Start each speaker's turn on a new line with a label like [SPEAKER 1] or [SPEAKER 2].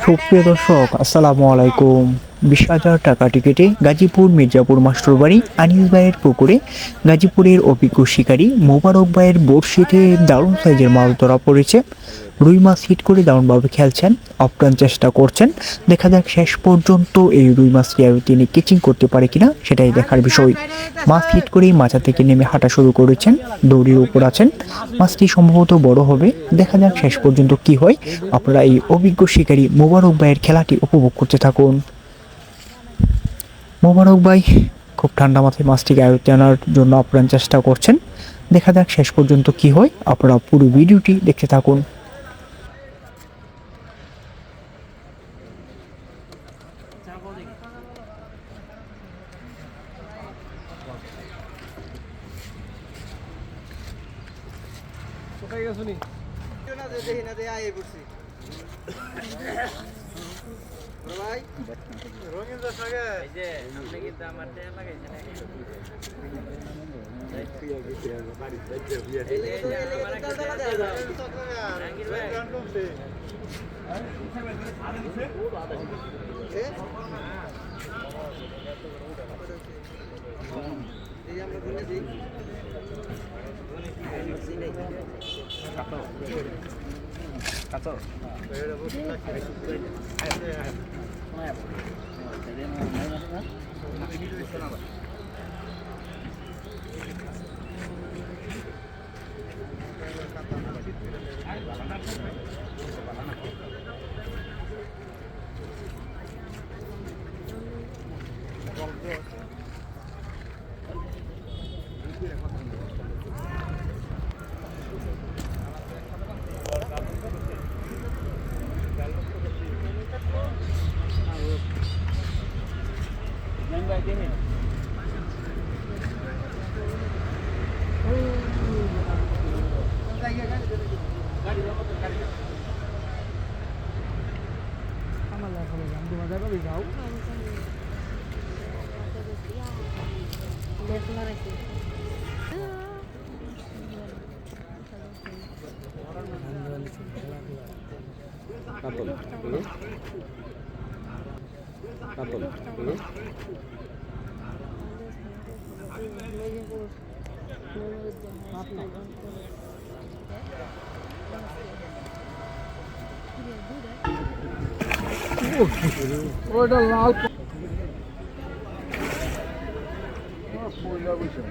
[SPEAKER 1] সুপ্রিয় দর্শক, আসসালামু আলাইকুম। 20,000 টাকা টিকিটে গাজীপুর মির্জাপুর মাস্টারবাড়ি আনিস ভাইয়ের পুকুরে গাজীপুরের অভিজ্ঞ শিকারী মোবারক ভাইয়ের বড়শিতে দারুণ সাইজের মাছ ধরা পড়েছে। রুই মাছ হিট করে দারুণভাবে খেলছেন, আপ্রাণ চেষ্টা করছেন। দেখা যাক শেষ পর্যন্ত এই রুই মাছটি আর তিনি কিচিং করতে পারে কিনা, সেটাই দেখার বিষয়। মাছ হিট করেই মাথা থেকে নেমে হাঁটা শুরু করেছেন, দৌড়ির উপর আছেন। মাছটি সম্ভবত বড় হবে, দেখা যাক শেষ পর্যন্ত কি হয়। আপনারা এই অভিজ্ঞ শিকারী মোবারক ভাইয়ের খেলাটি উপভোগ করতে থাকুন। মোবারক ভাই খুব ঠান্ডা মাথায় মাছটিকে আয়ত্তে আনার জন্য আপ্রাণ চেষ্টা করছেন। দেখা যাক শেষ পর্যন্ত কি হয়, আপনারা পুরো ভিডিওটি দেখতে থাকুন।
[SPEAKER 2] কোথায় গেছো নি? না যে দেখি না যে আয়ে পড়ছি। ভাই রঙিন দশ টাকা এই যে আপনি কিন্তু আমার টাকা লাগাইছেন এই যে বাড়ি যাইতে বিয়ে এই যে আমার একটা দাদা দাদা রাঙ্গির ভাই গান করতে এই আমরা বলে দিই কাতো কাতল কাতল ওটা লাল পয়লা বৈশাখ